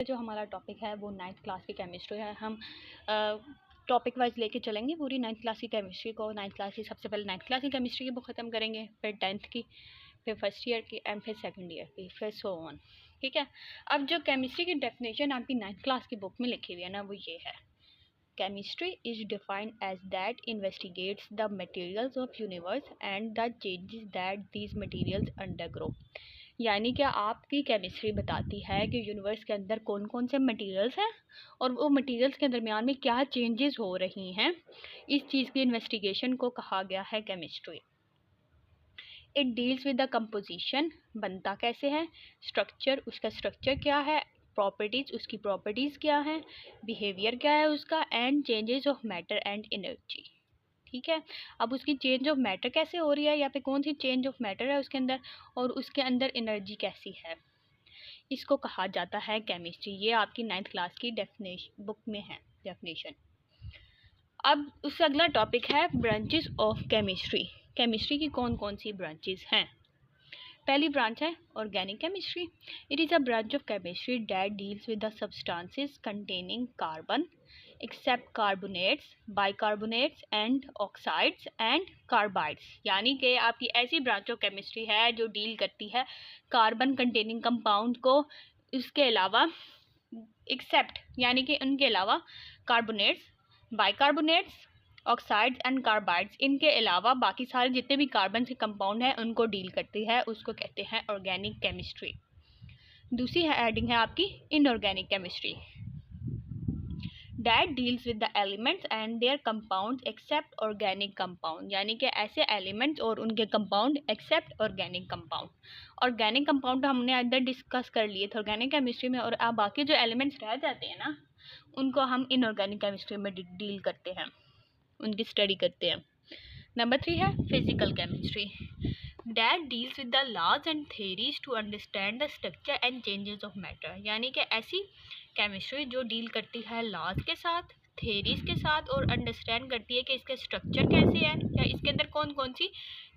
जो हमारा टॉपिक है वो 9th क्लास की केमिस्ट्री है। हम टॉपिक वाइज लेके चलेंगे पूरी 9th क्लास की केमिस्ट्री को। 9th क्लास की सबसे पहले 9th क्लास की केमिस्ट्री की बुक ख़त्म करेंगे, फिर 10th की, फिर फर्स्ट ईयर की एंड फिर सेकंड ईयर की, फिर सो ऑन। ठीक है। अब जो केमिस्ट्री की डेफिनेशन आपकी 9th क्लास की बुक में लिखी हुई है ना, वो ये है: chemistry is defined as that investigates the materials of universe and the changes that these materials undergo. यानी कि आपकी केमिस्ट्री बताती है कि यूनिवर्स के अंदर कौन कौन से मटेरियल्स हैं और वो मटेरियल्स के दरमियान में क्या चेंजेस हो रही हैं। इस चीज़ की इन्वेस्टिगेशन को कहा गया है chemistry. It deals with the composition, बनता कैसे है, स्ट्रक्चर, उसका स्ट्रक्चर क्या है, प्रॉपर्टीज़, उसकी प्रॉपर्टीज़ क्या हैं, बिहेवियर क्या है उसका, and changes of matter and energy. ठीक है। अब उसकी चेंज ऑफ मैटर कैसे हो रही है, या फिर कौन सी चेंज ऑफ मैटर है उसके अंदर, और उसके अंदर एनर्जी कैसी है, इसको कहा जाता है केमिस्ट्री। ये आपकी 9th क्लास की डेफिनेशन बुक में है डेफिनेशन। अब उससे अगला टॉपिक है ब्रांचेस ऑफ केमिस्ट्री। केमिस्ट्री की कौन कौन सी ब्रांचेस हैं। पहली ब्रांच है organic chemistry. It is a branch of chemistry that deals with the substances containing carbon except carbonates, bicarbonates and oxides and carbides. यानी कि आपकी ऐसी ब्रांच ऑफ केमिस्ट्री है जो डील करती है कार्बन कंटेनिंग कंपाउंड को, इसके अलावा एक्सेप्ट यानी कि उनके अलावा carbonates, bicarbonates, oxides and carbides, इनके अलावा बाकी सारे जितने भी कार्बन से कंपाउंड हैं उनको डील करती है, उसको कहते हैं ऑर्गेनिक केमिस्ट्री। दूसरी हेडिंग है आपकी inorganic chemistry. That deals with the elements and their compound except organic compound. यानी कि ऐसे एलिमेंट्स और उनके compound except organic compound. Organic compound हमने अंदर डिस्कस कर लिए थे ऑर्गेनिक केमिस्ट्री में, और अब बाकी जो एलिमेंट्स रह जाते हैं ना, उनको हम इनऑर्गेनिक केमिस्ट्री में डील करते हैं, उनकी स्टडी करते हैं। नंबर 3 है physical chemistry. That deals with the laws and theories to understand the structure and changes of matter. यानी कि ऐसी केमिस्ट्री जो डील करती है लॉज के साथ, थेरीज के साथ, और अंडरस्टैंड करती है कि इसके स्ट्रक्चर कैसे है या इसके अंदर कौन कौन सी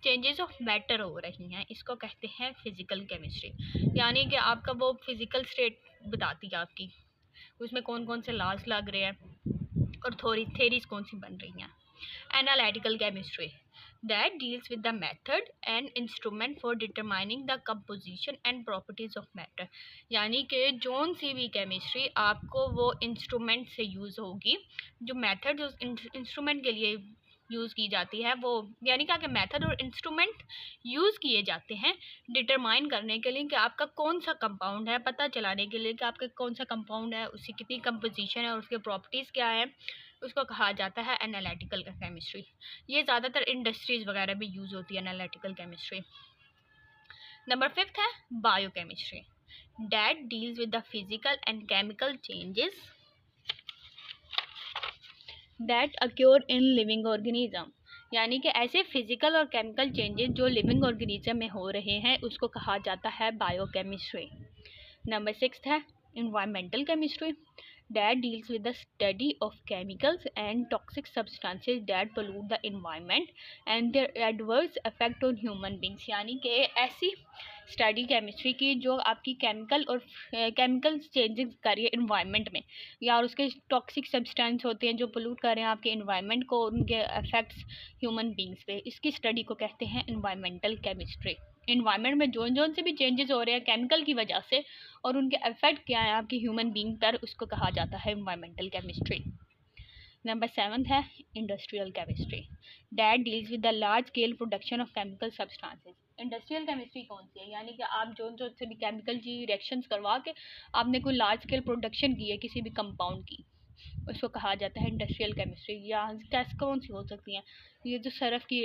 चेंजेस ऑफ मैटर हो रही हैं, इसको कहते हैं फिजिकल केमिस्ट्री। यानी कि आपका वो फिजिकल स्टेट बताती है आपकी, उसमें कौन कौन से लॉज लग रहे हैं और थेरीज कौन सी बन रही हैं। Analytical chemistry that deals with the method and instrument for determining the composition and properties of matter। यानी कि जोन सी भी केमिस्ट्री आपको वो इंस्ट्रूमेंट से यूज़ होगी, जो मेथड उस इंस्ट्रूमेंट के लिए यूज़ की जाती है, वो यानी कि मेथड और इंस्ट्रूमेंट यूज़ किए जाते हैं डिटरमाइन करने के लिए कि आपका कौन सा कंपाउंड है, पता चलाने के लिए कि आपका कौन सा कंपाउंड है, उसकी कितनी कंपोजिशन है और उसके प्रॉपर्टीज़ क्या है, उसको कहा जाता है एनालिटिकल केमिस्ट्री। ये ज़्यादातर इंडस्ट्रीज़ वगैरह में यूज़ होती है एनालिटिकल केमिस्ट्री। नंबर 5 है biochemistry. That deals with the physical and chemical changes that occur in living organism. यानी कि ऐसे फिजिकल और केमिकल चेंजेस जो लिविंग ऑर्गेनिज्म में हो रहे हैं उसको कहा जाता है बायोकेमिस्ट्री। नंबर 6 है environmental chemistry that deals with the study of chemicals and toxic substances that pollute the environment and their adverse effect on human beings। यानी कि ऐसी स्टडी केमिस्ट्री की जो आपकी केमिकल और केमिकल चेंजेस कर रही है इन्वायरमेंट में, या और उसके टॉक्सिक सब्सटेंस होते हैं जो पोल्यूट कर रहे हैं आपके इन्वायरमेंट को, उनके इफेक्ट्स ह्यूमन बींग्स पे, इसकी स्टडी को कहते हैं इन्वायरमेंटल केमिस्ट्री। इन्वायरमेंट में जोन से भी चेंजेस हो रहे हैं केमिकल की वजह से और उनके इफेक्ट क्या है आपकी ह्यूमन बींग पर, उसको कहा जाता है इन्वायरमेंटल केमिस्ट्री। नंबर 7 है industrial chemistry. That deals with the large scale production of chemical substances. Industrial chemistry कौन सी है, यानी कि आप जो से भी केमिकल की रिएक्शंस करवा के आपने कोई लार्ज स्केल प्रोडक्शन की है किसी भी कंपाउंड की, उसको कहा जाता है इंडस्ट्रियल केमिस्ट्री। या कैसे कौन सी हो सकती हैं, ये जो सरफ की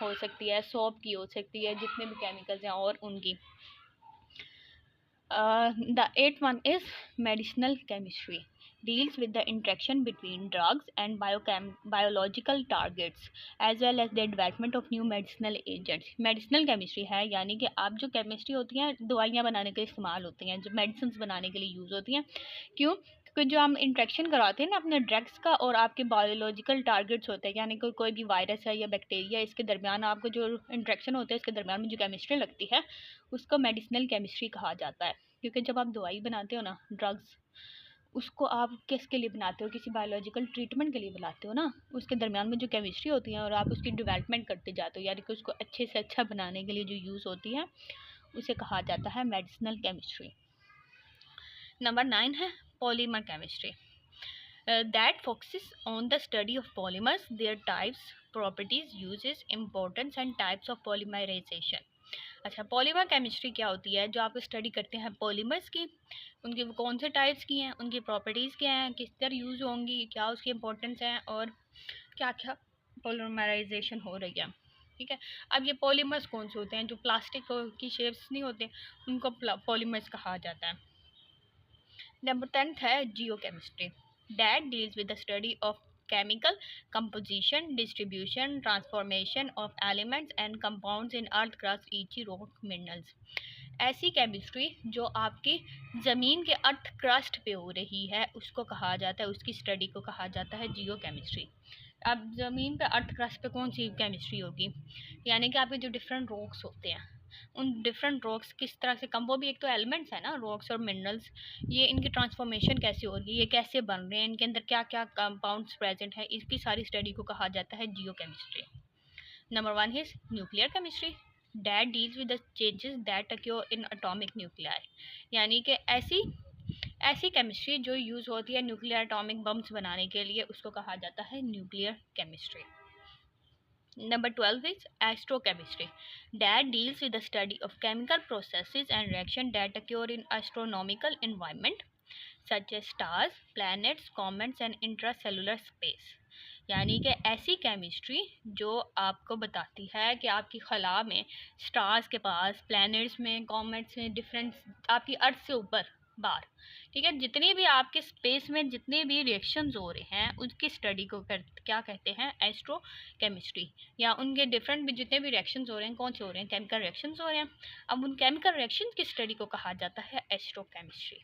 हो सकती है, सोप की हो सकती है, जितने भी केमिकल्स हैं और उनकी। The 8th one is medicinal chemistry. Deals with the interaction between drugs and biological targets as well as the development of new medicinal agents। Medicinal chemistry है, यानी कि आप जो केमिस्ट्री होती हैं दवाइयाँ बनाने के लिए इस्तेमाल होती हैं, जो मेडिसिन बनाने के लिए यूज़ होती हैं। क्यों? क्योंकि जो हम इंट्रैक्शन करवाते हैं ना अपने ड्रग्स का और आपके बायोलॉजिकल टारगेट्स होते हैं, यानी कोई भी वायरस है या बैक्टीरिया, इसके दरमियान आपको जो इंट्रैक्शन होता है इसके दरमियान में जो केमिस्ट्री लगती है उसको मेडिसिनल केमिस्ट्री कहा जाता है। क्योंकि जब आप दवाई बनाते हो ना, ड्रग्स, उसको आप किसके लिए बनाते हो, किसी बायोलॉजिकल ट्रीटमेंट के लिए बनाते हो ना, उसके दरमियान में जो केमिस्ट्री होती है और आप उसकी डेवलपमेंट करते जाते हो, यानी कि उसको अच्छे से अच्छा बनाने के लिए जो यूज़ होती है, उसे कहा जाता है मेडिसिनल केमिस्ट्री। नंबर 9 है polymer chemistry, that focuses on the study of polymers, their types, properties, uses, importance and types of polymerisation. अच्छा, पॉलीमर केमिस्ट्री क्या होती है? जो आप स्टडी करते हैं पॉलीमर्स की, उनके कौन से टाइप्स की हैं, उनकी प्रॉपर्टीज़ क्या हैं, किस तरह यूज़ होंगी, क्या उसकी इंपॉर्टेंस है और क्या क्या पॉलीमराइजेशन हो रही है। ठीक है, अब ये पॉलीमर्स कौन से होते हैं? जो प्लास्टिक की शेप्स नहीं होते, उनको पॉलीमर्स कहा जाता है। नंबर 10 है geochemistry, that deals with the study of chemical composition, distribution, transformation of elements and compounds in earth crust, each rock minerals। ऐसी केमिस्ट्री जो आपकी ज़मीन के अर्थ क्रस्ट पे हो रही है, उसको कहा जाता है, उसकी स्टडी को कहा जाता है जियो केमिस्ट्री। अब ज़मीन पे अर्थ क्रस्ट पे कौन सी केमिस्ट्री होगी? यानी कि आपके जो डिफरेंट रॉक्स होते हैं, उन डिफरेंट रॉक्स किस तरह से कम, वो भी एक तो एलिमेंट्स है ना, रॉक्स और मिनरल्स, ये इनकी ट्रांसफॉर्मेशन कैसे हो रही है, ये कैसे बन रहे हैं, इनके अंदर क्या क्या कंपाउंड्स प्रेजेंट है, इसकी सारी स्टडी को कहा जाता है geochemistry. Number 1 is nuclear chemistry, that deals with the changes that occur in atomic nuclei. यानी कि ऐसी केमिस्ट्री जो यूज़ होती है न्यूक्लियर एटॉमिक बम्स बनाने के लिए, उसको कहा जाता है nuclear chemistry. Number 12 is astrochemistry, that deals with the study of chemical processes and reactions that occur in astronomical environment such as stars, planets, comets and intracellular space। यानी कि ऐसी केमिस्ट्री जो आपको बताती है कि आपकी खला में, स्टार्स के पास, प्लैनेट्स में, कॉमेट्स में, डिफरेंट आपकी अर्थ से ऊपर बाहर, ठीक है, जितनी भी आपके स्पेस में जितने भी रिएक्शंस हो रहे हैं, उसकी स्टडी को क्या कहते हैं? Astro chemistry. या उनके डिफरेंट भी जितने भी रिएक्शंस हो रहे हैं, कौन से हो रहे हैं? केमिकल रिएक्शंस हो रहे हैं। अब उन केमिकल रिएक्शंस की स्टडी को कहा जाता है एस्ट्रो केमिस्ट्री।